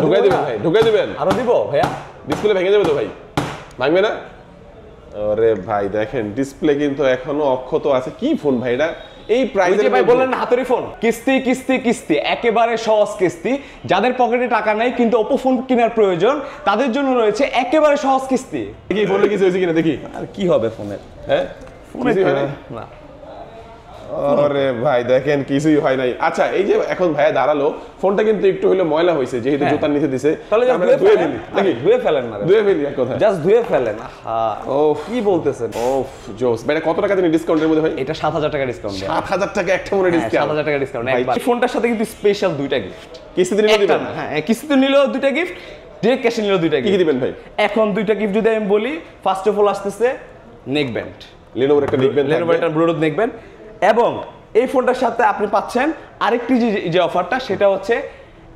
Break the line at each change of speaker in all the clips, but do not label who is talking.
ঢুকাই দিবেন ভাই, ঢুকাই দিবেন।
আরো দিব ভাইয়া?
ডিসপ্লে ভেঙে যাবে তো ভাই? ভাঙবে না? আরে ভাই দেখেন ডিসপ্লে কিন্তু এখনো অক্ষত আছে। কি ফোন ভাই এটা? এই প্রাইসে
ভাই বললেন না হাতের ফোন, কিস্তি কিস্তি কিস্তি, একেবারে সহজ কিস্তি। যাদের পকেটে টাকা নাই কিন্তু ওপো ফোন কেনার প্রয়োজন, তাদের জন্য রয়েছে একেবারে সহজ কিস্তি।
দেখি ফোনে কিছু হয়েছে কিনা দেখি।
আর কি হবে ফোনের?
হ্যাঁ
ফোনে না।
আরে ভাই দেখেন কিছুই হয় নাই। আচ্ছা এই যে এখন ভাইয়া দাঁড়ালো, ফোনটা কিন্তু একটু হলে ময়লা হয়েছে যেহেতু জুতার নিচে দিছে।
তাহলে
আমরা ধুয়ে ফেলি নাকি?
ধুয়ে ফেলেন না,
ধুয়ে ফেলি এক কথা,
জাস্ট ধুয়ে ফেলেন। হ্যাঁ ও কি বলতেছেন?
ওফ জোস ভাই। কত টাকা দিন ডিসকাউন্টের মধ্যে ভাই?
এটা ৭০০০ টাকা ডিসকাউন্ট।
৭০০০ টাকা একটা মনে ডিসকাউন্ট?
৭০০০ টাকা ডিসকাউন্ট একবার। এই ফোনটার সাথে কিন্তু স্পেশাল দুইটা গিফট।
কিস্তিতে নিলেও দিবেন?
হ্যাঁ কিস্তিতে নিলেও দুইটা গিফট, ডিরেক্ট ক্যাশে নিলেও দুইটা গিফট।
কি দিবেন ভাই?
এখন দুইটা গিফট যদি আমি বলি, ফার্স্ট অফ অল আসতেছে নেক ব্যান্ড,
Lenovo একটা নেক ব্যান্ড,
Lenovo একটা ব্লুটুথ নেক ব্যান্ড। এবং এই ফোনটার সাথে আপনি পাচ্ছেন আরেকটি যে অফারটা, সেটা হচ্ছে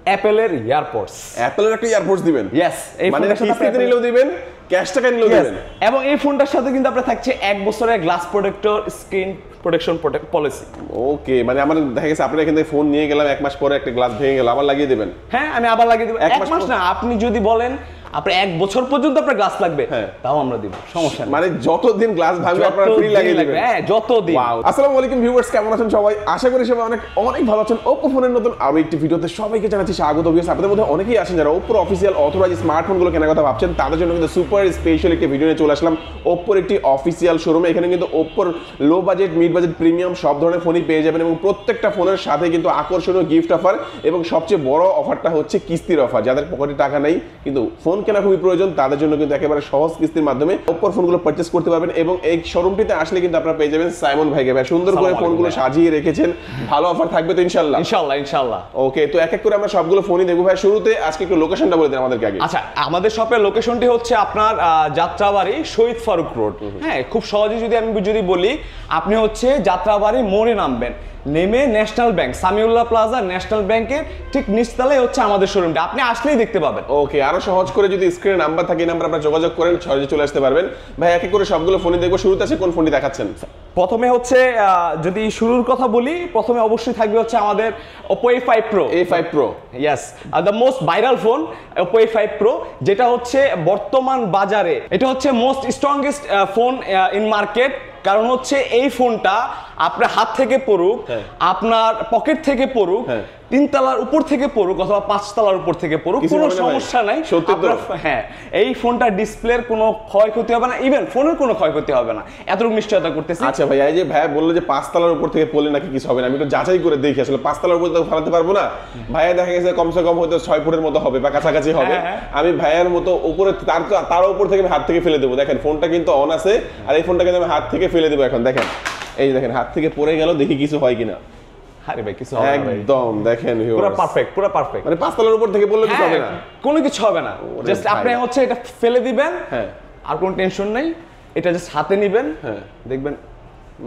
অ্যাপেলের ইয়ারপডস।
অ্যাপেলের একটা ইয়ারপডস দিবেন?
ইয়েস, এই
মানে
ফোনটার সাথে
কিস্তিতে নিলেও দিবেন, ক্যাশ টাকা নিলেও দিবেন।
এবং এই ফোনটার সাথে কিন্তু আপনার থাকছে 1 বছরের glass protector screen protection policy.
Okay, মানে আমার দেখা গেছে আপনি এখান থেকে ফোন নিয়ে গেলাম, 1 মাস পরে একটা গ্লাস ভেঙে গেল, আবার লাগিয়ে দিবেন?
হ্যাঁ আমি আবার লাগিয়ে দেব। 1 মাস না, আপনি যদি বলেন আপনার 1 বছর পর্যন্ত আপনার গ্লাস লাগবে, তাও আমরা দিব, সমস্যা নেই।
মানে যতদিন গ্লাস ভাঙবে আপনারা ফ্রি লাগিয়ে দিবেন?
হ্যাঁ যতদিন।
আসসালামু আলাইকুম ভিউয়ার্স, কেমন আছেন সবাই? আশা করি সবাই অনেক ভালো আছেন। Oppo ফোনের নতুন আরো একটি ভিডিওতে সবাইকে জানাচ্ছি স্বাগত। ভিউয়ার্স আপনাদের মধ্যে অনেকেই আছেন যারা Oppo অফিসিয়াল অথরাইজ স্মার্টফোনগুলো কেনার কথা ভাবছেন, তাদের জন্য কিন্তু সুপার স্পেশাল একটি ভিডিও নিয়ে চলে আসলাম Oppo একটি অফিসিয়াল শোরুমে। এখানে কিন্তু Oppo low budget, mid budget, premium সব ধরনের ফোনই পেয়ে যাবেন এবং প্রত্যেকটা ফোনের সাথে কিন্তু আকর্ষণীয় গিফট অফার এবং সবচেয়ে বড় অফারটা হচ্ছে কিস্তির অফার। যাদের পকেটে টাকা নেই কিন্তু ফোন কেনা খুবই প্রয়োজন, তাদের জন্য কিন্তু একেবারে সহজ কিস্তির মাধ্যমে Oppo ফোনগুলো পারচেজ করতে পারবেন। এবং এই শোরুমটিতে আসলে কিন্তু আপনারা পেয়ে যাবেন সাইমন ভাইকে। ভাই সুন্দর করে ফোনগুলো সাজিয়ে রেখেছেন, ভালো অফার থাকবে তো ইনশাআল্লাহ?
ইনশাআল্লাহ ইনশাআল্লাহ।
ওকে, তো এক এক করে আমরা সবগুলো ফোনই দেখব। ভাই শুরুতে আজকে একটু লোকেশনটা বলে দিন আমাদেরকে আগে।
আচ্ছা, আমাদের শপের লোকেশনটি হচ্ছে আপনার যাত্রাবাড়ি শহীদ ফারুক রোড। হ্যাঁ খুব সহজে আমি যদি বলি, আপনি হচ্ছে যাত্রাবাড়ি মোড়ে নামবেন, নেমে national bank, Samiullah plaza national ব্যাংকের ঠিক নিচতলায় হচ্ছে আমাদের শোরুমটা, আপনি আসলেই দেখতে পাবেন।
ওকে, আরো সহজ করে যদি স্ক্রিনে নাম্বার থাকে, নাম্বার আপনারা যোগাযোগ করেন, সহজে চলে আসতে পারবেন। ভাই এক এক করে সবগুলো ফোনই দেখবো। শুরুতে আছে কোন ফোনটি দেখাচ্ছেন?
প্রথমে হচ্ছে যদি শুরুর কথা বলি, প্রথমে অবশ্যই থাকবে হচ্ছে আমাদের Oppo A5 Pro।
A5 Pro,
yes, the most viral phone Oppo A5 Pro, যেটা হচ্ছে বর্তমান বাজারে এটা হচ্ছে most strongest phone in market. কারণ হচ্ছে এই ফোনটা আপনার হাত থেকে পড়ুক, আপনার পকেট থেকে পড়ুক, 3 তলার উপর থেকে পড়ুক অথবা 5 তলার উপর থেকে পড়ুক, কোনো সমস্যা নাই। হ্যাঁ, এই ফোনটা ডিসপ্লের কোনো ক্ষয়ক্ষতি হবে না, ইভেন ফোনের কোনো ক্ষয়ক্ষতি হবে না, এতটুকু নিশ্চয়তা করতেছি।
আচ্ছা ভাই, এই যে ভাই বললো যে 5 তলার উপর থেকে পড়লে নাকি কিছু হবে না, আমি একটু যাচাই করে দেখি আসলে 5 তলার উপর তো ফেলাতে পারবো না। ভাইয়া দেখা গেছে কমসে কম হয়তো 6 ফুটের মতো হবে বা কাছাকাছি হবে। আমি ভাইয়ার মতো উপরে তার উপর থেকে হাত থেকে ফেলে দেবো। দেখেন ফোনটা কিন্তু অন আছে, আর এই ফোনটা কিন্তু আমি হাত থেকে ফেলে দেবো এখন। দেখেন এই দেখেন হাত থেকে পড়ে গেল, দেখি কিছু হয় কিনা।
আরে ভাই কিছু হবে না,
একদম দেখেন
পুরো পারফেক্ট, পুরো পারফেক্ট।
মানে 5 তলার উপর থেকে পড়লে কিছু হবে না,
কোনো কিছু হবে না। জাস্ট আপনি হচ্ছে এটা ফেলে দিবেন, আর কোনো টেনশন নাই। এটা জাস্ট হাতে নেবেন, দেখবেন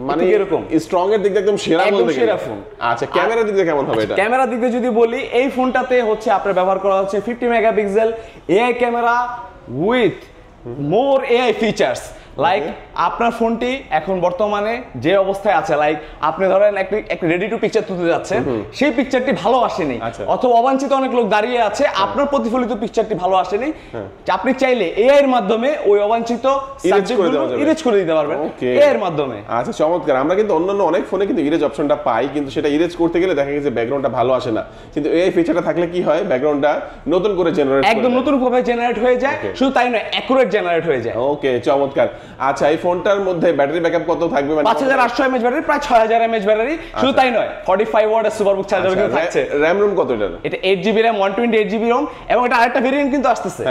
মানে এরকম স্ট্রং এর দিক দিয়ে একদম সেরা বলতে গেলে সেরা ফোন। আচ্ছা ক্যামেরার দিক দিয়ে কেমন হবে এটা?
ক্যামেরার দিক দিয়ে যদি বলি, এই ফোনটাতে হচ্ছে আপনার ব্যবহার করা হচ্ছে 50 megapixel AI camera with more AI features. Like আপনার ফোনটি এখন বর্তমানে যে অবস্থায় আছে, লাইক আপনি ধরেন একটা রেডি টু পিকচার তুলতে যাচ্ছেন, সেই পিকচারটি ভালো আসেনি অথবা অবাঞ্ছিত অনেক লোক দাঁড়িয়ে আছে, আপনার প্রতিফলিত পিকচারটি ভালো আসেনি, আপনি চাইলে এআই এর মাধ্যমে ওই অবাঞ্ছিত সাবজেক্টগুলো ইরেজ করে দিতে পারবেন এআই এর মাধ্যমে।
আচ্ছা চমৎকার। আমরা কিন্তু অন্যান্য অনেক ফোনে কিন্তু ইরেজ অপশনটা পাই, কিন্তু সেটা ইরেজ করতে গেলে দেখা গেছে ব্যাকগ্রাউন্ডটা ভালো আসে না। কিন্তু এআই ফিচারটা থাকলে কি হয়, ব্যাকগ্রাউন্ডটা নতুন করে জেনারেট, একদম
নতুন ভাবে জেনারেট হয়ে যায়। শুধু তাই নয়, অ্যাকুরেট জেনারেট হয়ে যায়।
ওকে চমৎকার। আচ্ছা এই ফোনটার মধ্যে ব্যাটারি ব্যাকআপ কত থাকবে? মানে
5800 mAh ব্যাটারি, প্রায় 6000 mAh ব্যাটারি। শুধু তাই নয়, 45 ওয়াটের সুপারবুক চার্জার কিন্তু থাকছে।
র‍্যাম রুম কত এটার?
এটা 8GB RAM 128GB ROM, এবং এটা আরেকটা ভেরিয়েন্ট কিন্তু আসছে,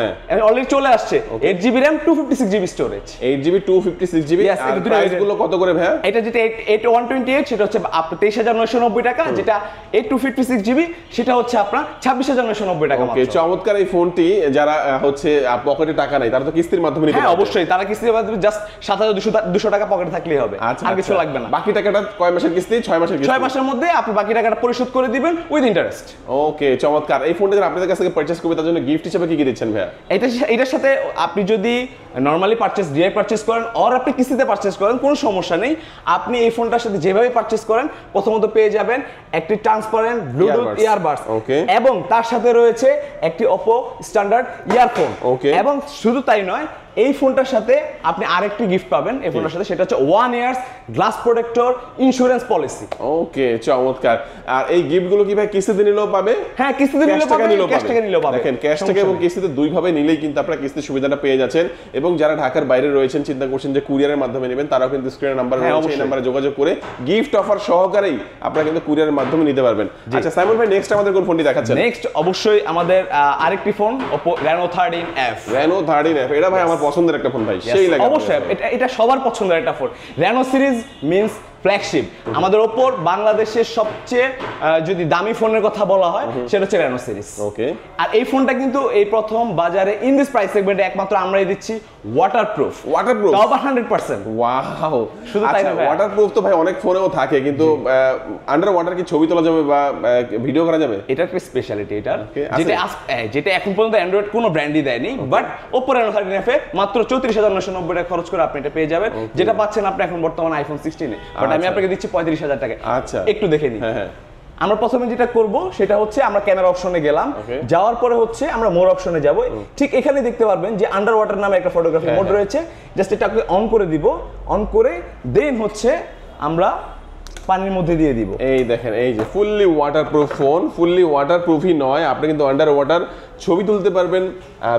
অলরেডি চলে আসছে। 8GB RAM 256GB storage.
8GB 256GB। আর প্রাইস গুলো কত করে ভাই?
এটা যেটা 8128 সেটা হচ্ছে আপনার 23990 টাকা, যেটা 8256GB সেটা হচ্ছে আপনার 26990 টাকা।
ওকে চমৎকার। এই ফোনটি যারা হচ্ছে পকেটে টাকা নাই, তারা তো কিস্তির মাধ্যমে নিতে পারবে।
অবশ্যই তারা কিস্তির মাধ্যমে জাস্ট 7000 200 টাকা পকেটে থাকলেই হবে, আর কিছু লাগবে না।
বাকি টাকাটা কয় মাসের কিস্তি? 6 মাসের কিস্তি।
6 মাসের মধ্যে আপনি বাকি টাকাটা পরিশোধ করে দিবেন উইথ ইন্টারেস্ট।
ওকে, চমৎকার। এই ফোনটা যারা আপনাদের কাছ থেকে পারচেজ করবে তার জন্য গিফট হিসেবে কি দিচ্ছেন ভাইয়া?
এটার সাথে আপনি যদি নরমালি ডিরেক্ট পারচেজ করেন আর আপনি কিস্তিতে পারচেজ করেন, কোনো সমস্যা নেই। আপনি এই ফোনটার সাথে যেভাবে পারচেজ করেন প্রথমত পেয়ে যাবেন একটি ট্রান্সপারেন্ট ব্লুটুথ ইয়ারবাডস, এবং তার সাথে রয়েছে একটি Oppo স্ট্যান্ডার্ড ইয়ারফোন। এবং শুধু তাই নয়, এই ফোনটার সাথে আপনি আরেকটি গিফট পাবেন এই ফোনটার সাথে, সেটা হচ্ছে 1 years glass protector insurance policy.
Okay, চমৎকার। আর এই গিফটগুলো কি ভাই কিস্তিতে নিলেও পাবে?
হ্যাঁ, কিস্তিতে নিলেও পাবে, ক্যাশ টাকা নিলেও পাবে।
দেখেন, ক্যাশ টাকা এবং কিস্তিতে দুই ভাবে নিলেই কিন্তু আপনারা কিস্তির সুবিধাটা পেয়ে যাচ্ছেন। এবং যারা ঢাকার বাইরে রয়েছেন, চিন্তা করছেন যে কুরিয়ারের মাধ্যমে নেবেন, তারাও কিন্তু স্ক্রিনের নাম্বার রয়েছে, এই নম্বরে যোগাযোগ করে গিফট অফার সহকারেই আপনারা কিন্তু কুরিয়ারের মাধ্যমে নিতে পারবেন। আচ্ছা সাইমন ভাই, নেক্সট আমাদের কোন ফোনটি দেখাচ্ছেন?
নেক্সট অবশ্যই আমাদের আরেকটি phone Oppo Reno 13F।
Reno 13F, এটা ভাই আমার পছন্দের একটা ফোন ভাই, সেই লাগে।
অবশ্যই এটা সবার পছন্দের একটা phone. Reno series means flagship. আমাদের ওপর বাংলাদেশের সবচেয়ে যদি দামি ফোনের কথা বলা হয় সেটা হচ্ছে Reno সিরিজ।
ওকে,
আর এই ফোনটা কিন্তু এই প্রথম বাজারে ইন দিস প্রাইস সেগমেন্টে একমাত্র আমরাই দিচ্ছি ওয়াটারপ্রুফ।
তাও
100%।
ওয়াও,
শুধু তাই না,
ওয়াটারপ্রুফ তো ভাই অনেক ফোনেও থাকে, কিন্তু আন্ডার ওয়াটার কি ছবি তোলা যাবে বা ভিডিও করা যাবে?
এটা একটা স্পেশালিটি এটার, যেটা এখন পর্যন্ত অ্যান্ড্রয়েড কোনো ব্র্যান্ডই দেয়নি। বাট Oppo Reno 13F এ মাত্র 34,990 টাকা খরচ করে আপনি এটা পেয়ে যাবেন, যেটা পাচ্ছেন আপনি এখন বর্তমানে iPhone 16 এ। বাট আমি আপনাকে দিচ্ছি 35,000 টাকা।
আচ্ছা,
একটু দেখে নিন।
হ্যাঁ,
আমরা প্রথমে যেটা করব সেটা হচ্ছে আমরা ক্যামেরা অপশনে গেলাম, যাওয়ার পরে হচ্ছে আমরা মোর অপশনে যাব। ঠিক এখানে দেখতে পারবেন যে আন্ডার ওয়াটার নামে একটা ফটোগ্রাফি মোড রয়েছে। জাস্ট এটাকে অন করে দিব, অন করে দেন হচ্ছে আমরা পানির মধ্যে দিয়ে দিব।
এই দেখেন, এই যে ফুললি ওয়াটারপ্রুফ ফোন। ফুললি ওয়াটারপ্রুফই নয়, আপনি কিন্তু আন্ডার ওয়াটার ছবি তুলতে পারবেন,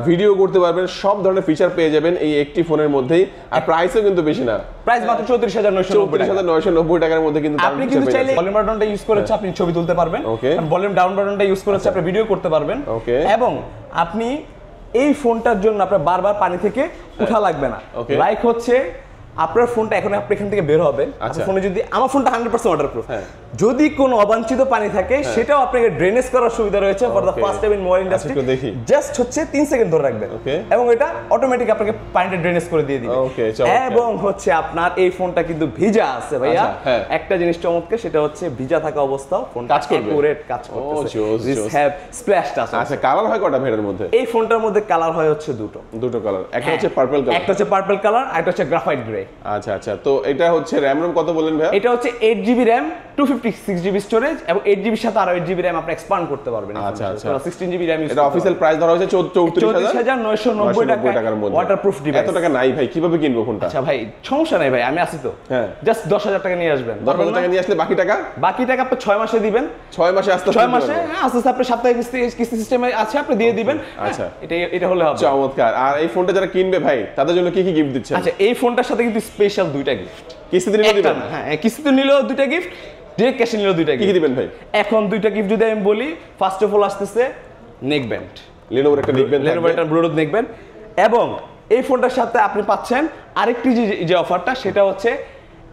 ভিডিও করতে পারবেন, সব ধরনের ফিচার পেয়ে যাবেন এই একটি ফোনের মধ্যেই। আর প্রাইসও কিন্তু বেশি না,
প্রাইস মাত্র
34,990 টাকার মধ্যে কিন্তু
আপনি কিন্তু চাইলে ভলিউম বাটনটা ইউজ করে আপনি ছবি তুলতে পারবেন, ভলিউম ডাউন বাটনটা ইউজ করে আপনি ভিডিও করতে পারবেন, এবং আপনি এই ফোনটার জন্য আপনার বারবার পানি থেকে উঠা লাগবে না। লাইক হচ্ছে আপনার ফোনটা এখন আপনি এখান থেকে বের হবেন, ফোনে যদি আমার ফোনটা 100% ওয়াটারপ্রুফ, যদি কোনো অবাঞ্ছিত পানি থাকে সেটাও আপনাকে ড্রেনেজ করার সুবিধা রয়েছে for the first time in mobile industry. Just হচ্ছে 3 সেকেন্ড ধরে রাখবেন এবং এটা অটোমেটিক আপনাকে পানিটা ড্রেনেজ করে দিয়ে দিবে। এবং হচ্ছে আপনার এই ফোনটা কিন্তু ভিজা আছে ভাইয়া। একটা জিনিস চমৎকার, সেটা হচ্ছে ভিজা থাকা অবস্থাও ফোনটা একুরেট কাজ করতেছে। This have splash touch.
আচ্ছা, কালার হয় কয়টা এর মধ্যে?
এই ফোনটার মধ্যে কালার হয় হচ্ছে দুটো কালার, একটা হচ্ছে পার্পল কালার, একটা হচ্ছে পার্পল কালার, আর একটা হচ্ছে গ্রাফাইট গ্রে।
আচ্ছা আচ্ছা, তো এটা হচ্ছে র‍্যাম কত বলেন ভাই?
এটা হচ্ছে 8GB র‍্যাম, 256GB স্টোরেজ, এবং 8GB সাথে আরো 8GB র‍্যাম আপনি এক্সপ্যান্ড করতে পারবেন।
আচ্ছা আচ্ছা,
16GB র‍্যাম ইউজ।
এটা অফিশিয়াল প্রাইস ধরা হয়েছে
34,990 টাকার মধ্যে। Waterproof device.
এত টাকা নাই ভাই, কিভাবে কিনবো ফোনটা?
আচ্ছা ভাই, সমস্যা নাই ভাই, আমি আছি তো।
হ্যাঁ,
জাস্ট 10,000 টাকা নিয়ে আসবেন।
10,000 টাকা নিয়ে আসলে বাকি টাকা
আপনি 6 মাসে দিবেন।
6 মাসে আস্তে
6 মাসে আস্তে আস্তে আপনি সাপ্তাহিক কিস্তি সিস্টেমে আছে, আপনি দিয়ে দিবেন। আচ্ছা, এটা হলে হবে।
চমৎকার। আর এই ফোনটা যারা কিনবে ভাই তাদের জন্য কি কি গিফট দিচ্ছেন?
আচ্ছা, এই ফোনটার সাথে কিন্তু স্পেশাল দুইটা গিফট।
কিস্তিতে নিলেও দিবেন?
হ্যাঁ, কিস্তিতে নিলেও দুইটা গিফট, ডিরেক্ট ক্যাশে নিলেও দুইটা গিফট।
কি দিবেন ভাই?
এখন দুইটা গিফট যদি আমি বলি, ফার্স্ট অফ অল আসতেছে নেক ব্যান্ড,
Lenovo একটা নেক ব্যান্ড,
Lenovo একটা ব্লুটুথ নেক ব্যান্ড, এবং এই ফোনটার সাথে আপনি পাচ্ছেন আরেকটি যে অফারটা, সেটা হচ্ছে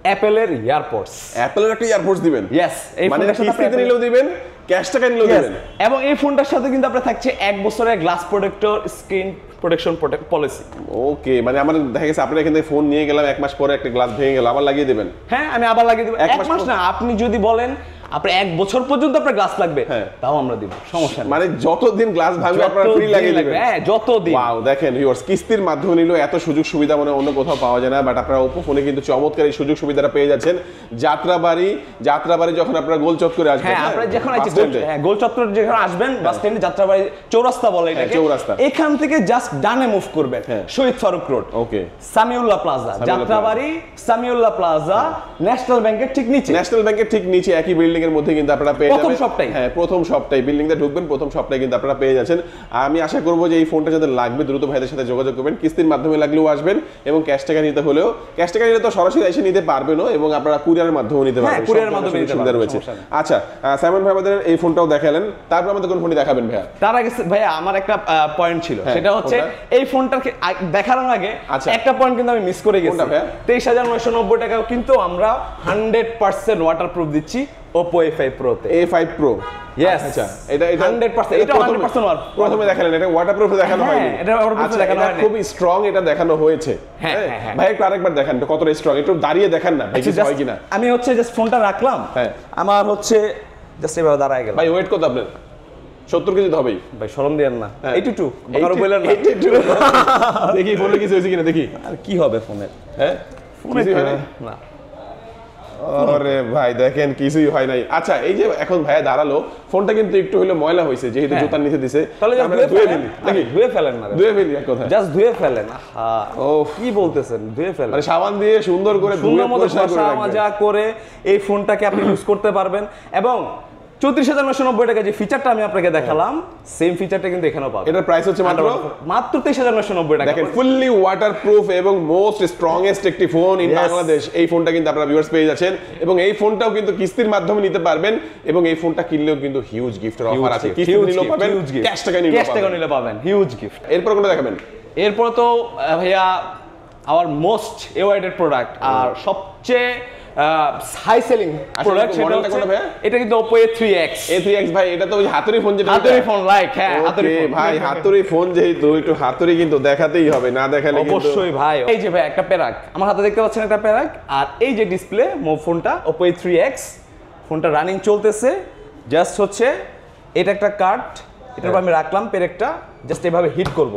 অ্যাপেলের ইয়ারপডস।
অ্যাপেলের একটা ইয়ারপডস দিবেন?
ইয়েস, এই ফোনটার সাথে
কিস্তিতে নিলেও দিবেন, ক্যাশ টাকা নিলেও দিবেন।
এবং এই ফোনটার সাথে কিন্তু আপনার থাকছে 1 বছরের glass protector screen protection policy.
Okay, মানে আমার দেখা গেছে আপনি এখান থেকে ফোন নিয়ে গেলাম, 1 মাস পরে একটা গ্লাস ভেঙে গেল, আবার লাগিয়ে দিবেন?
হ্যাঁ, আমি আবার লাগিয়ে দেব। 1 মাস না, আপনি যদি বলেন আপনার 1 বছর পর্যন্ত আপনার গ্লাস লাগবে, তাও আমরা দিব, সমস্যা নেই।
মানে যতদিন গ্লাস ভাঙবে আপনারা ফ্রি লাগিয়ে দিবেন?
হ্যাঁ, যতদিন।
ওয়াও, দেখেন ভিউয়ার্স, কিস্তির মাধ্যমে নিলেও এত সুযোগ সুবিধা মানে অন্য কোথাও পাওয়া যায় না। বাট আপনারা Oppo ফোনে কিন্তু চমৎকার এই সুযোগ সুবিধাটা পেয়ে যাচ্ছেন। যাত্রাবাড়ি যখন আপনারা গোল চত্বরে আসবেন,
হ্যাঁ, আপনারা যখন গোল চত্বরে যখন আসবেন, বাস স্ট্যান্ডে যাত্রাবাড়ি চৌরাস্তা বলে এটাকে,
চৌরাস্তা,
এখান থেকে জাস্ট ডানে মুভ করবেন, Shahid Faruk road,
okay,
Samiullah plaza, Jatrabari Samiullah plaza, national ব্যাংকের ঠিক নিচে, একই বিল্ডিং এর মধ্যে কিন্তু আপনারা পেয়ে যাবেন প্রথম সপ্তাহে। হ্যাঁ, প্রথম সপ্তাহে বিল্ডিংটা ঢুকবেন, প্রথম সপ্তাহে কিন্তু আপনারা পেয়ে যাচ্ছেন। আমি আশা করব যে এই ফোনটা যাদের লাগবে দ্রুত ভাইদের সাথে যোগাযোগ করবেন। কিস্তির মাধ্যমে লাগলেও আসবেন, এবং ক্যাশ টাকা নিতে হলেও ক্যাশ টাকা নিলে তো সরাসরি এসে নিতে পারবেনও, এবং আপনারা কুরিয়ারের মাধ্যমে নিতে পারবেন। কুরিয়ারের মাধ্যমে
সুবিধা রয়েছে। আচ্ছা, সাইমন ভাই আমাদের এই ফোনটাও দেখালেন, তারপর আমাদের কোন ফোনটি দেখাবেন ভাইয়া?
তার আগে ভাইয়া আমার একটা পয়েন্ট ছিল, সেটা হচ্ছে এই ফোনটার দেখানোর আগে একটা পয়েন্ট কিন্তু আমি মিস করে গেছি। 23,990 টাকাও কিন্তু আমরা 100% ওয়াটারপ্রুফ দিচ্ছি Oppo A5 Pro তে।
A5 Pro
Yes,
আচ্ছা এটা
100% এটা 100% ওয়ার
প্রথমে দেখালেন এটা ওয়াটারপ্রুফ দেখানো হয়নি
এটা waterproof
আচ্ছা,
দেখানো
এটা
হয়নি।
খুবই স্ট্রং এটা দেখানো হয়েছে
হ্যাঁ, হ্যাঁ।
ভাই একটু আরেকবার দেখান তো কতটা স্ট্রং একটু দাঁড়িয়ে দেখান না ভাই কিছু হয় কিনা
আমি হচ্ছে জাস্ট ফোনটা রাখলাম,
হ্যাঁ।
আমার হচ্ছে জাস্ট এভাবে দাঁড়ায় গেল।
ভাই ওয়েট কত আপনার 70 কেজি তো হবেই
ভাই শরম দিয়েন না,
হ্যাঁ।
82 কারো বললেন না।
82 দেখি ফোনে কিছু হয়েছে কিনা দেখি
আর কি হবে ফোনের?
হ্যাঁ কিছুই হয় নাই?
না
আরে ভাই দেখেন কিছুই হয় নাই। আচ্ছা এই যে এখন ভাইয়া দাঁড়ালো ফোনটা কিন্তু একটু হলো ময়লা হয়েছে যেহেতু
হ্যাঁ।
জুতার নিচে দিছে
তাহলে just
আমরা
ধুয়ে
ধুয়ে
ফেলেন।
ফেলি নাকি
ধুয়ে ফেলেন না,
ধুয়ে ফেলি এক কথা
জাস্ট ধুয়ে ফেলেন। হ্যাঁ
ও
কি বলতেছেন, ধুয়ে ফেলেন।
মানে সাবান দিয়ে সুন্দর করে ধুয়ে
সুন্দর মতো
পরিষ্কার করে
ঘষা
রাখবেন।
মাজা করে এই ফোনটাকে আপনি ইউজ করতে পারবেন এবং 34,990 টাকা যে ফিচারটা আমি আপনাকে দেখালাম সেম ফিচারটা কিন্তু এখানেও পাবেন।
এটার প্রাইস হচ্ছে মাত্র
23,990 টাকা।
দেখেন ফুললি ওয়াটারপ্রুফ এবং মোস্ট স্ট্রংগেস্ট একটি ফোন ইন
Yes.
বাংলাদেশ। এই ফোনটা কিন্তু আপনারা ভিউয়ার্স পেয়ে যাচ্ছেন এবং এই ফোনটাও কিন্তু কিস্তির মাধ্যমে নিতে পারবেন এবং এই ফোনটা কিনলেও কিন্তু হিউজ গিফটের অফার আছে। কিস্তি নিলেও পাবেন, ক্যাশ টাকা
নিলে পাবেন হিউজ গিফট।
এরপর কোনটা দেখাবেন?
এরপর তো ভাইয়া আওয়ার মোস্ট এওয়াইডেড প্রোডাক্ট আর সবচেয়ে হাই সেলিং প্রোডাক্ট সেটা
মডেলটা কোনটা ভাইয়া?
এটা কিন্তু Oppo A3X।
A3X ভাই এটা তো ওই হাতুড়ি ফোন যেটা
হাতুড়ি ফোন লাইক, হ্যাঁ হাতুড়ি
ওকে
ফোন
ভাই হাতুড়ি ফোন যেহেতু একটু হাতুড়ি কিন্তু দেখাতেই হবে না দেখালে কিন্তু
অবশ্যই ভাই। এই যে ভাই একটা প্যারাক আমার হাতে দেখতে পাচ্ছেন, একটা প্যারাক আর এই যে ডিসপ্লে ফোনটা Oppo A3X ফোনটা রানিং চলতেছে। জাস্ট হচ্ছে এটা একটা কাট, এটার উপর আমি রাখলাম পেরেকটা, জাস্ট এভাবে হিট করব।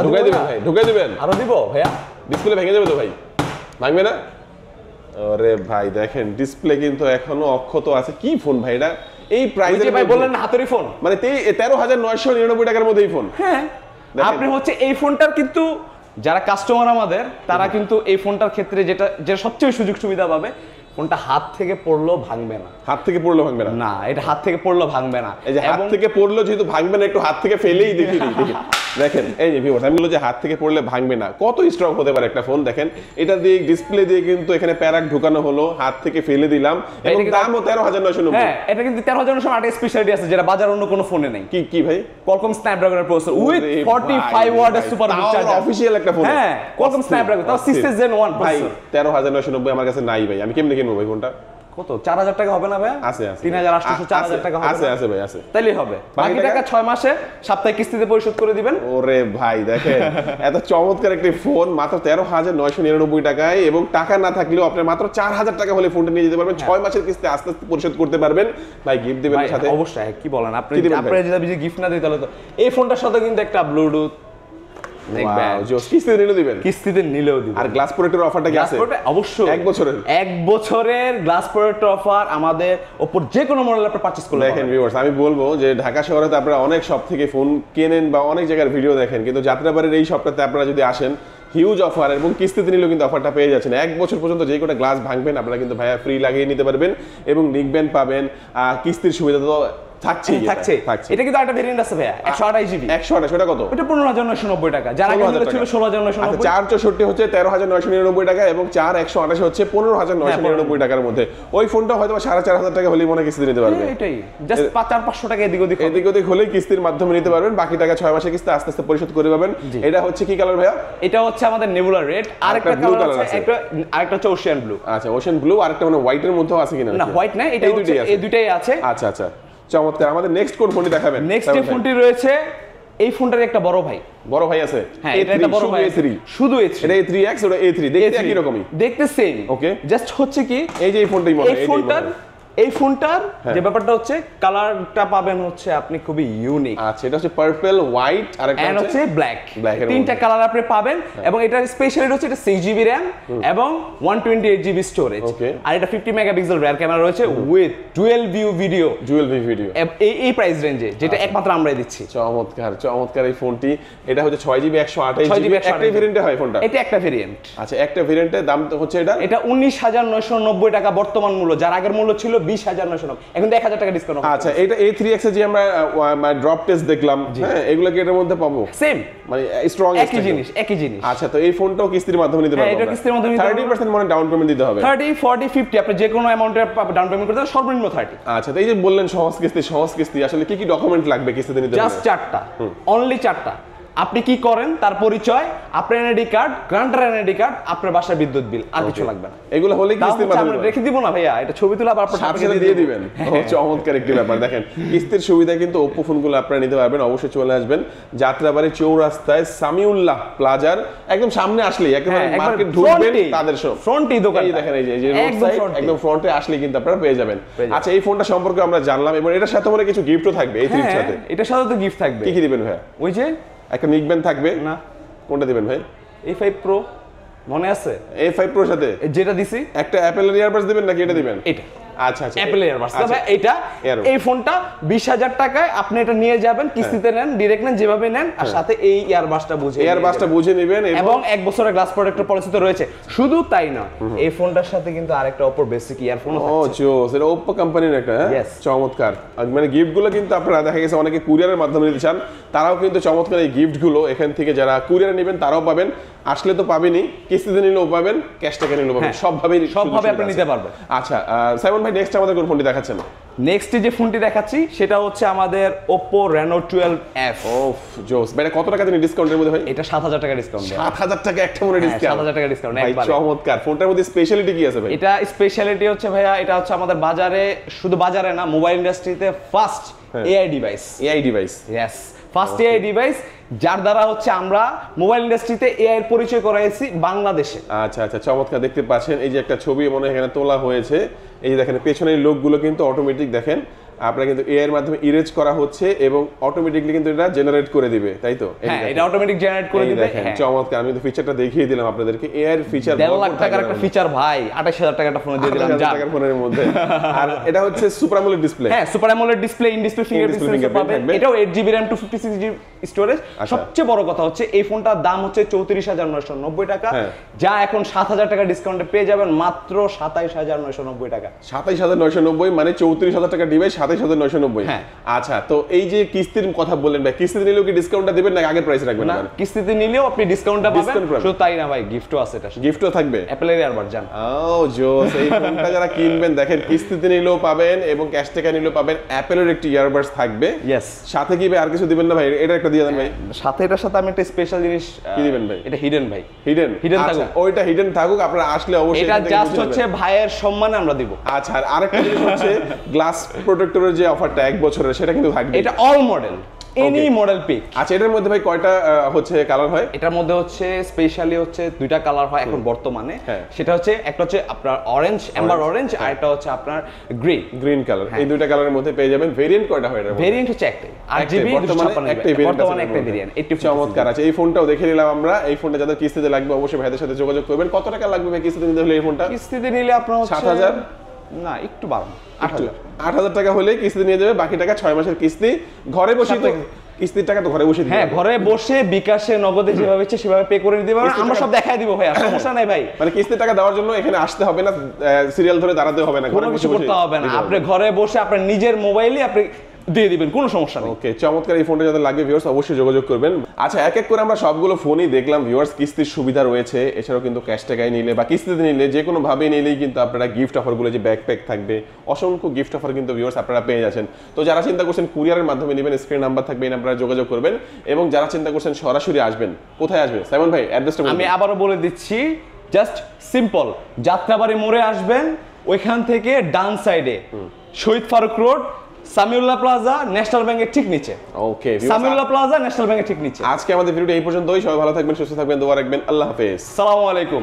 ঢুকাই দিবেন ভাই, ঢুকাই দিবেন।
আরো দিব ভাইয়া?
ডিসপ্লে ভেঙে যাবে তো ভাই? ভাঙবে না? আরে ভাই দেখেন ডিসপ্লে কিন্তু এখনো অক্ষত আছে। কি ফোন ভাই এটা? এই প্রাইসে
ভাই বললেন না হাতুড়ি ফোন,
মানে 13,999 টাকার মধ্যে এই ফোন।
হ্যাঁ
দেখেন।
আপনি হচ্ছে এই ফোনটার কিন্তু যারা কাস্টমার আমাদের তারা কিন্তু এই ফোনটার ক্ষেত্রে যেটা সবচেয়ে সুযোগ সুবিধা পাবে, ফোনটা হাত থেকে পড়লেও ভাঙবে না।
হাত থেকে পড়লো ভাঙবে না?
না এটা হাত থেকে পড়লেও ভাঙবে না।
এই যে হাত থেকে পড়লো যেহেতু ভাঙবে না একটু হাত থেকে ফেলেই দেখি দেখি দেখেন এই যে ভিউয়ার্স আমি বললো যে হাত থেকে পড়লে ভাঙবে না, কত স্ট্রং হতে পারে একটা ফোন। দেখেন এটা দিয়ে ডিসপ্লে দিয়ে কিন্তু এখানে প্যারাক ঢুকানো হলো, হাত থেকে ফেলে দিলাম এবং দামও 13,990।
হ্যাঁ এটা কিন্তু 13,990 স্পেশালিটি আছে যেটা বাজার অন্য কোনো ফোনে নেই।
কি কি ভাই?
Qualcomm Snapdragon প্রসেসর উইথ
ওরে
45 ওয়াট সুপার চার্জার,
অফিশিয়াল একটা ফোন।
হ্যাঁ Qualcomm Snapdragon তাও 6th Gen 1
ভাই
প্রসেসর।
13,990 আমার কাছে নাই ভাই, আমি কেমনে কিনবো ভাই ফোনটা?
কত 4,000 টাকা হবে না ভাই?
আছে আছে
3,800 4,000 টাকা হবে।
আছে আছে ভাই আছে।
তাইলেই হবে। বাকি টাকা 6 মাসে সাপ্তাহিক কিস্তিতে পরিশোধ করে দিবেন।
ওরে ভাই দেখেন এত চমৎকার একটি ফোন মাত্র 13,999 টাকায় এবং টাকা না থাকলেও আপনি মাত্র 4,000 টাকা হলে ফোনটা নিয়ে যেতে পারবেন। 6 মাসের কিস্তি আস্তে আস্তে পরিশোধ করতে পারবেন। ভাই গিফট দিবেন
ভাই,
সাথে?
অবশ্যই কি বলেন আপনি?
কি দিবেন ভাই?
আপনি যদি গিফট না দিই তাহলে তো এই ফোনটার সাথে কিন্তু একটা ব্লুটুথ দেখবেন,
ওয়াও জোস। কিস্তিতে নিলেও দিবেন
কিস্তিতে নিলেও দিবেন।
আর গ্লাস প্রোটেক্টর অফারটা কি আছে?
অবশ্যই
1 বছরের
1 বছরের গ্লাস প্রোটেক্টর অফার আমাদের ওপর যে কোনো মডেল আপনি পারচেজ করলে
দেখেন ভিউয়ার্স আমি বলবো যে ঢাকা শহরে তো আপনারা অনেক শপ থেকে ফোন কেনেন বা অনেক জায়গার ভিডিও দেখেন, কিন্তু যাত্রাবাড়ির এই শপটাতে আপনারা যদি আসেন হিউজ অফার এবং কিস্তিতে নিলেও কিন্তু অফারটা পেয়ে যাচ্ছেন। 1 বছর পর্যন্ত যে কোনো গ্লাস ভাঙবেন আপনারা কিন্তু ভাইয়া ফ্রি লাগিয়ে নিতে পারবেন এবং নিকবেন পাবেন। কিস্তির সুবিধা তো থাকছে।
এটা কিন্তু একটা ভেরিয়েন্ট আছে ভাইয়া 128 জিবি
128 ওটা কত?
এটা 15,990 টাকা, যার আগে ছিল 16,990।
464 হচ্ছে 13,999 টাকা এবং 4128 হচ্ছে 15,999 টাকার মধ্যে। ওই ফোনটা হয়তো 4,500 টাকা হলেই মনে কিস্তি নিতে পারবে।
এটাই জাস্ট 400-500 টাকা এদিক
ওদিক হলেই কিস্তির মাধ্যমে নিতে পারবেন, বাকি টাকা 6 মাসের কিস্তি আস্তে আস্তে পরিশোধ করে পাবেন। এটা হচ্ছে কি কালার ভাইয়া?
এটা হচ্ছে আমাদের নেবুলা রেড, আরেকটা
blue
কালার
color
আছে,
আছে।
আরেকটা হচ্ছে ওশিয়ান ব্লু।
আচ্ছা ওশান ব্লু, আরেকটা মানে হোয়াইটের মধ্যেও আছে কিনা?
না হোয়াইট না, এটা হচ্ছে এই দুটাই আছে।
আচ্ছা আচ্ছা চমৎকার। আমাদের নেক্সট কোন ফোনটি দেখাবেন?
নেক্সট যে ফোনটি রয়েছে এই ফোনটার একটা বড় ভাই
আছে।
হ্যাঁ এটা একটা বড় ভাই
A3
শুধু A3
এটা A3X ওটা A3 দেখতে একই রকমই,
দেখতে সেম।
ওকে
জাস্ট হচ্ছে কি
এই যে এই ফোনটাই মনে
এই ফোনটার যে ব্যাপারটা হচ্ছে কালারটা পাবেন হচ্ছে আপনি খুবই ইউনিক।
আচ্ছা এটা হচ্ছে পার্পল হোয়াইট আর একটা
হচ্ছে ব্ল্যাক,
ব্ল্যাকের
তিনটা কালার আপনি পাবেন এবং এটার স্পেশালিটি হচ্ছে এটা 6GB RAM এবং 128GB স্টোরেজ আর এটা 50 মেগাপিক্সেল রিয়ার ক্যামেরা রয়েছে উইথ ডুয়াল ভিউ ভিডিও এই প্রাইস রেঞ্জে, যেটা একমাত্র আমরাই দিচ্ছি।
চমৎকার এই ফোনটি। এটা হচ্ছে 6GB 128GB একটা ভেরিয়েন্টে হয় ফোনটা?
এটা একটা ভেরিয়েন্ট।
আচ্ছা একটা ভেরিয়েন্টের দাম হচ্ছে এটা
19,990 টাকা বর্তমান মূল্য, যার আগের মূল্য ছিল 20,990, এখন 1,000 টাকা ডিসকাউন্ট।
আচ্ছা এটা A3X এর যে আমরা ড্রপ টেস্ট দেখলাম, হ্যাঁ এগুলো কি এর মধ্যে পাবো?
সেম
মানে স্ট্রং
একই জিনিস।
আচ্ছা তো এই ফোনটাও কিস্তির মাধ্যমে নিতে পারবো?
হ্যাঁ এটা কিস্তির মাধ্যমে নিতে পারবো।
30% মানে ডাউন পেমেন্ট দিতে হবে।
30 40 50 আপনি যে কোনো অ্যামাউন্টের ডাউন পেমেন্ট করতে হবে, সর্বনিম্ন 30।
আচ্ছা তো এই যে বললেন সহজ কিস্তি আসলে কি কি ডকুমেন্ট লাগবে কিস্তিতে নিতে?
জাস্ট 4টা, অনলি 4টা। আপনি কি করেন তার পরিচয়, আপনার এনআইডি কার্ড, গ্রান্টার এনআইডি কার্ড, আপনার বাসার বিদ্যুৎ বিল, আর কিছু লাগবে না।
এগুলো হলে কিস্তির মাধ্যমে
আমরা রেখে দিব না ভাইয়া, এটা ছবি তুলে আবার
সাথে দিয়ে দিবেন। চমৎকার একটি ব্যাপার। দেখেন কিস্তির সুবিধা কিন্তু ওপ্পো ফোনগুলো আপনারা নিতে পারবেন। অবশ্যই চলে আসবেন যাত্রাবাড়ি চৌরাস্তায় সামিউল্লাহ প্লাজার একদম সামনে আসলেই একেবারে মার্কেট ঢুকবেন তাদের সব
ফ্রন্টই দোকান।
এই দেখেন এই যে রোড সাইড একদম ফ্রন্টে আসলে কিন্তু আপনারা পেয়ে যাবেন। আচ্ছা এই ফোনটা সম্পর্কে আমরা জানলাম এবং এটার সাথে মনে কিছু গিফটও থাকবে এই থ্রির সাথে।
এটার সাথে তো গিফট থাকবে।
কি কি দিবেন ভাই?
ওই যে
একটা নিকব্যান্ড থাকবে
না,
কোনটা দিবেন ভাই?
A5 Pro মনে আছে?
A5 Pro সাথে
যেটা দিছি
একটা অ্যাপেলের ইয়ারবাডস দিবেন নাকি এটা দিবেন?
এটা
আচ্ছা আচ্ছা
অ্যাপল ইয়ারবাডস। তবে এটা এই ফোনটা 20,000 টাকায় আপনি এটা নিয়ে যাবেন, কিস্তিতে নেন, ডাইরেক্ট নেন, যেভাবে নেন, আর সাথে এই ইয়ারবাডসটা বুঝে
নেবেন
এবং 1 বছরের গ্লাস প্রোটেক্টর পলিসি তো রয়েছে। শুধু তাই না, এই ফোনটার সাথে কিন্তু আরেকটা অপর বেসিক ইয়ারফোন আছে।
ও জোস, এটা ওপ্পো কোম্পানির একটা চমৎকার মানে গিফটগুলো কিন্তু আপনারা দেখা গেছে অনেকে কুরিয়ারের মাধ্যমে নিতে চান, তারাও কিন্তু চমৎকার এই গিফটগুলো এখান থেকে যারা কুরিয়ারে নেবেন তারাও পাবেন, আসলে তো পাবেনই, কিস্তিতে নিলেও পাবেন, ক্যাশ টাকা নিলেও পাবেন, সবভাবে
আপনি নিতে পারবেন।
আচ্ছা সাইমন ভাই নেক্সট আমাদের কোন ফোনটি দেখাচ্ছেন?
নেক্সট যে ফোনটি দেখাচ্ছি সেটা হচ্ছে আমাদের Oppo Reno 12F।
ওফ জোস, ভাই কত টাকা দিন ডিসকাউন্টের মধ্যে ভাই?
এটা 7,000 টাকা ডিসকাউন্ট।
7,000 টাকা একটা মনে ডিসকাউন্ট?
7,000 টাকা ডিসকাউন্ট
ভাই
একবারে।
চমৎকার। ফোনটার মধ্যে স্পেশালিটি কি আছে ভাই?
এটা স্পেশালিটি হচ্ছে ভাইয়া, এটা হচ্ছে আমাদের বাজারে, শুধু বাজারে না, মোবাইল ইন্ডাস্ট্রিতে first AI device.
AI device,
yes, first AI device, যার দ্বারা হচ্ছে আমরা মোবাইল ইন্ডাস্ট্রিতে এআই এর পরিচয় করাইছি বাংলাদেশে।
আচ্ছা আচ্ছা চমৎকার। দেখতে পাচ্ছেন এই যে একটা ছবি মনে হয় এখানে তোলা হয়েছে, এই যে দেখেন পেছনের লোকগুলো কিন্তু অটোমেটিক, দেখেন আপনারা কিন্তু এআই এর মাধ্যমে ইরেজ করা হচ্ছে এবং অটোমেটিকলি কিন্তু এটা জেনারেট করে দিবে, তাই তো?
হ্যাঁ, এটা অটোমেটিক জেনারেট করে দিবে।
দেখেন চমৎকার, আমি তো ফিচারটা দেখিয়ে দিলাম আপনাদেরকে। এআই এর ফিচার
1.5 লাখ টাকার একটা ফিচার ভাই, 28,000 টাকার একটা ফোনে দিয়ে দিলাম।
28,000 টাকার ফোনের মধ্যে। আর এটা হচ্ছে সুপার অ্যামোলেড ডিসপ্লে।
হ্যাঁ, super AMOLED display, in display fingerprint sensor পাবেন। এটাও 8GB RAM 256GB স্টোরেজ। সবচেয়ে বড় কথা হচ্ছে এই ফোনটার দাম হচ্ছে 34,990 টাকা, যা এখন 7,000 টাকা ডিসকাউন্টে পেয়ে যাবেন মাত্র 27,990 টাকা।
27,990 মানে 34,000 টাকা ডিভাইস 27,990। আচ্ছা, তো এই যে কিস্তির কথা বললেন ভাই, কিস্তিতে নিলেও কি ডিসকাউন্টটা দিবেন নাকি আগের প্রাইস রাখবেন?
না, কিস্তিতে নিলেও আপনি ডিসকাউন্টটা পাবেন। শুধু তাই না ভাই, গিফটও আছে। এটা
গিফটও থাকবে,
অ্যাপলের ইয়ারবাড জান।
ও জোস, এই ফোনটা যারা কিনবেন দেখেন কিস্তিতে নিলেও পাবেন এবং ক্যাশ টাকা নিলেও পাবেন, অ্যাপলের একটি ইয়ারবাডস থাকবে।
ইয়েস,
সাথে কি ভাই আর কিছু দিবেন না ভাই? এটা একটা দিয়ে দেন ভাই।
সাথে এটার সাথে আমি একটা স্পেশাল জিনিস
কি দিবেন ভাই?
এটা হিডেন ভাই,
হিডেন
থাকুক।
ওইটা হিডেন থাকুক, আপনারা আসলে অবশ্যই
এটা জাস্ট হচ্ছে ভাইয়ের সম্মানে আমরা দিব।
আচ্ছা, আর আরেকটা জিনিস হচ্ছে গ্লাস প্রোটেক্টরের যে অফারটা 1 বছরের, সেটা কিন্তু থাকবে।
এটা all model, any model pick.
আচ্ছা, এটার মধ্যে ভাই কয়টা হচ্ছে কালার হয়?
এটার মধ্যে হচ্ছে স্পেশালি হচ্ছে 2টা কালার হয় এখন বর্তমানে। সেটা হচ্ছে একটা হচ্ছে আপনার অরেঞ্জ, এম্বার অরেঞ্জ, আর একটা হচ্ছে আপনার গ্রিন
কালার। এই 2টা কালারের মধ্যে পেয়ে যাবেন। ভেরিয়েন্ট কয়টা হয় এটার মধ্যে?
ভেরিয়েন্ট হচ্ছে একটাই, 8GB
বর্তমানে একটাই ভেরিয়েন্ট। চমৎকার আছে। এই ফোনটাও দেখে নিলাম আমরা। এই ফোনটা যাদের কিস্তিতে লাগবে অবশ্যই ভাইদের সাথে যোগাযোগ করবেন। কত টাকা লাগবে ভাই কিস্তিতে নিতে হলে এই ফোনটা?
কিস্তিতে নিলে আপনার
7,000
না, একটু বাড়ানো,
8,000 টাকা হলে কিস্তি নিয়ে যাবে। বাকি টাকা 6 মাসের কিস্তি, ঘরে বসে তো কিস্তির টাকা তো ঘরে বসে দিতে।
হ্যাঁ, ঘরে বসে বিকাশে নগদে যেভাবে ইচ্ছে সেভাবে পে করে দিতে পারবেন। আমরা সব দেখাই দিব ভাই, সমস্যা নাই ভাই।
মানে কিস্তির টাকা দেওয়ার জন্য এখানে আসতে হবে না, সিরিয়াল ধরে দাঁড়াতে হবে না,
কোনো কিছু করতে হবে না। আপনি ঘরে বসে আপনার নিজের মোবাইলে আপনি দিয়ে দিবেন, কোনো সমস্যা নেই।
ওকে, চমৎকার। এই ফোনটা যাদের লাগবে ভিউয়ার্স অবশ্যই যোগাযোগ করবেন। আচ্ছা, এক এক করে আমরা সবগুলো ফোনই দেখলাম ভিউয়ার্স। কিস্তির সুবিধা রয়েছে, এছাড়াও কিন্তু ক্যাশ টাকায় নিলে বা কিস্তিতে নিলে যে কোনো ভাবে নিলেই কিন্তু আপনারা গিফট অফারগুলো, যে ব্যাকপ্যাক থাকবে, অসংখ্য গিফট অফার কিন্তু ভিউয়ার্স আপনারা পেয়ে যাচ্ছেন। তো যারা চিন্তা করছেন কুরিয়ারের মাধ্যমে নেবেন, স্ক্রিন নাম্বার থাকবে, এই নাম্বারে যোগাযোগ করবেন। এবং যারা চিন্তা করছেন সরাসরি আসবেন, কোথায় আসবেন সাইমন ভাই? অ্যাড্রেসটা
আমি আবারও বলে দিচ্ছি, জাস্ট সিম্পল, যাত্রাবাড়ি মোড়ে আসবেন, ওইখান থেকে ডান সাইডে Shahid Faruk road, Samiullah plaza, national ব্যাংকের ঠিক নিচে।
ওকে,
সামিউল্লাহ প্লাজা, ন্যাশনাল ব্যাংকের ঠিক নিচে।
আজকে আমাদের ভিডিওটা এই পর্যন্তই। সবাই ভালো থাকবেন, সুস্থ থাকবেন, দোয়া রাখবেন। আল্লাহ হাফেজ,
আসসালামু আলাইকুম।